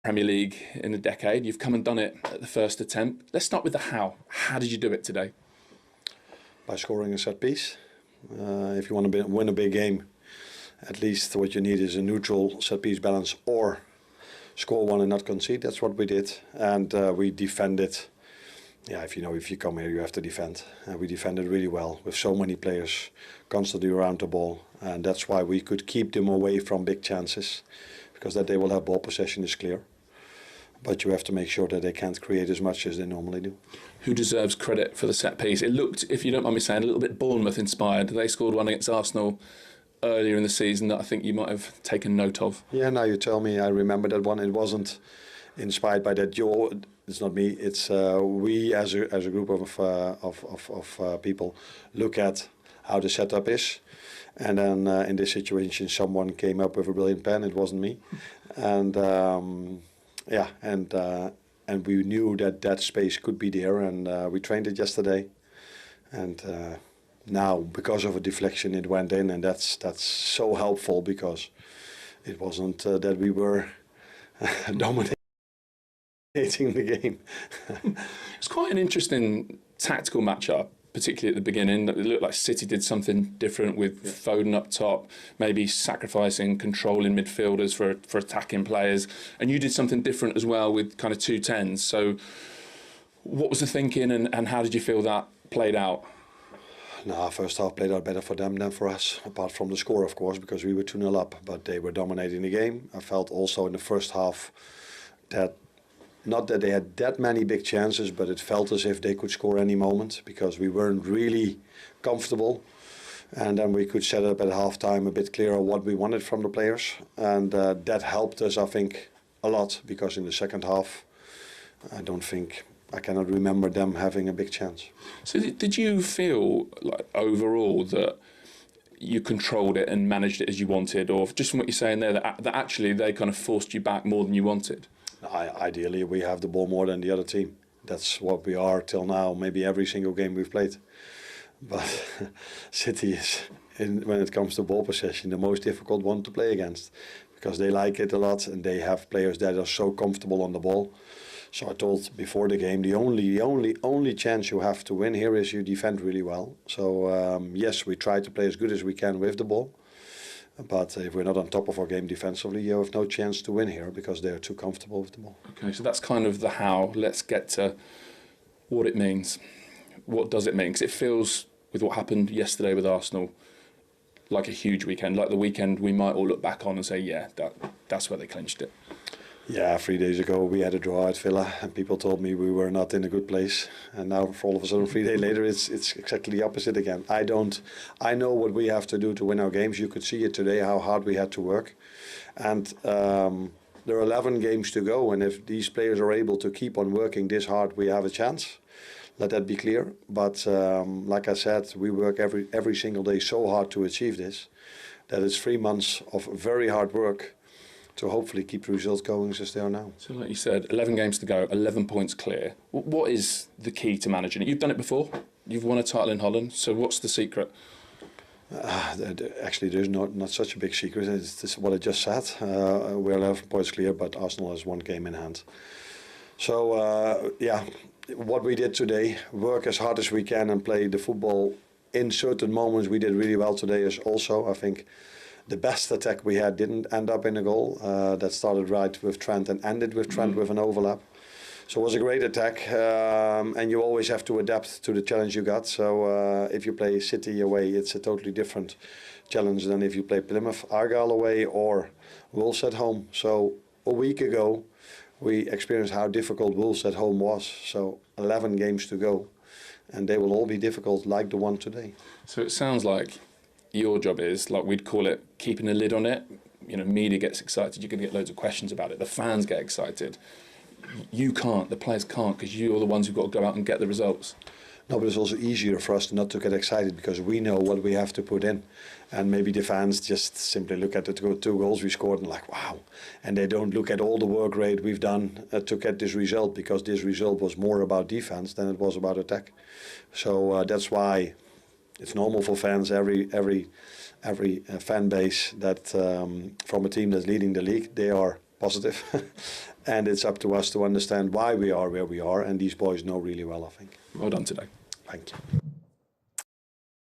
Premier League in a decade. You've come and done it at the first attempt. Let's start with the how. How did you do it today? By scoring a set piece. If you want to win a big game, at least what you need is a neutral set piece balance or score one and not concede. That's what we did, and we defended. Yeah, if you come here, you have to defend. And we defended really well with so many players constantly around the ball, and that's why we could keep them away from big chances, because that they will have ball possession is clear. But you have to make sure that they can't create as much as they normally do. Who deserves credit for the set piece? It looked, if you don't mind me saying, a little bit Bournemouth inspired. They scored one against Arsenal earlier in the season that I think you might have taken note of. Yeah, now you tell me, I remember that one. It wasn't inspired by that. It's not me. It's we as a group of people look at how the setup is, and then in this situation, someone came up with a brilliant plan. It wasn't me, and and we knew that space could be there, and we trained it yesterday, and now because of a deflection it went in, and that's so helpful, because it wasn't that we were dominating the game. It's quite an interesting tactical matchup, particularly at the beginning. It looked like City did something different with Foden up top, maybe sacrificing control in midfielders for attacking players, and you did something different as well with kind of 2 10s. So what was the thinking, and how did you feel that played out? No, first half played out better for them than for us, apart from the score, of course, because we were 2-0 up, but they were dominating the game. I felt also in the first half that, not that they had that many big chances, but it felt as if they could score any moment, because we weren't really comfortable. And then we could set up at halftime a bit clearer what we wanted from the players. And that helped us, I think, a lot, because in the second half, I cannot remember them having a big chance. So did you feel like overall that you controlled it and managed it as you wanted, or just from what you're saying there, that actually they kind of forced you back more than you wanted? Ideally, we have the ball more than the other team. That's what we are till now, maybe every single game we've played. But City is, when it comes to ball possession, the most difficult one to play against, because they like it a lot and they have players that are so comfortable on the ball. So I told before the game, the only chance you have to win here is you defend really well. So yes, we try to play as good as we can with the ball. But if we're not on top of our game defensively, you have no chance to win here, because they're too comfortable with the ball. Okay, so that's kind of the how. Let's get to what it means. What does it mean? Because it feels, with what happened yesterday with Arsenal, like a huge weekend, like the weekend we might all look back on and say, yeah, that's where they clinched it. Yeah, 3 days ago we had a draw at Villa, and people told me we were not in a good place. And now, for all of a sudden, 3 days later, it's exactly the opposite again. I know what we have to do to win our games. You could see it today, how hard we had to work. And there are 11 games to go, and if these players are able to keep on working this hard, we have a chance. Let that be clear. But like I said, we work every single day so hard to achieve this, that it's 3 months of very hard work to hopefully keep the results going as they are now. So like you said, 11 games to go, 11 points clear. What is the key to managing it? You've done it before. You've won a title in Holland. So what's the secret? Actually, there's not such a big secret. It's what I just said. We're 11 points clear, but Arsenal has 1 game in hand. So, what we did today, work as hard as we can and play the football in certain moments. We did really well today is also, I think, the best attack we had didn't end up in a goal. That started right with Trent and ended with Trent with an overlap. So it was a great attack, and you always have to adapt to the challenge you got. So if you play City away, it's a totally different challenge than if you play Plymouth Argyle away or Wolves at home. So a week ago, we experienced how difficult Wolves at home was. So 11 games to go, and they will all be difficult like the one today. So it sounds like your job is, like we'd call it, keeping a lid on it. You know, media gets excited, you're going to get loads of questions about it. The fans get excited. You can't, the players can't, because you're the ones who've got to go out and get the results. No, but it's also easier for us not to get excited, because we know what we have to put in. And maybe the fans just simply look at the two goals we scored and like, wow. And they don't look at all the work rate we've done to get this result, because this result was more about defense than it was about attack. So that's why it's normal for fans, every fan base that from a team that's leading the league, they are positive. and it's up to us to understand why we are where we are, and these boys know really well, I think. Well done today. Thank you.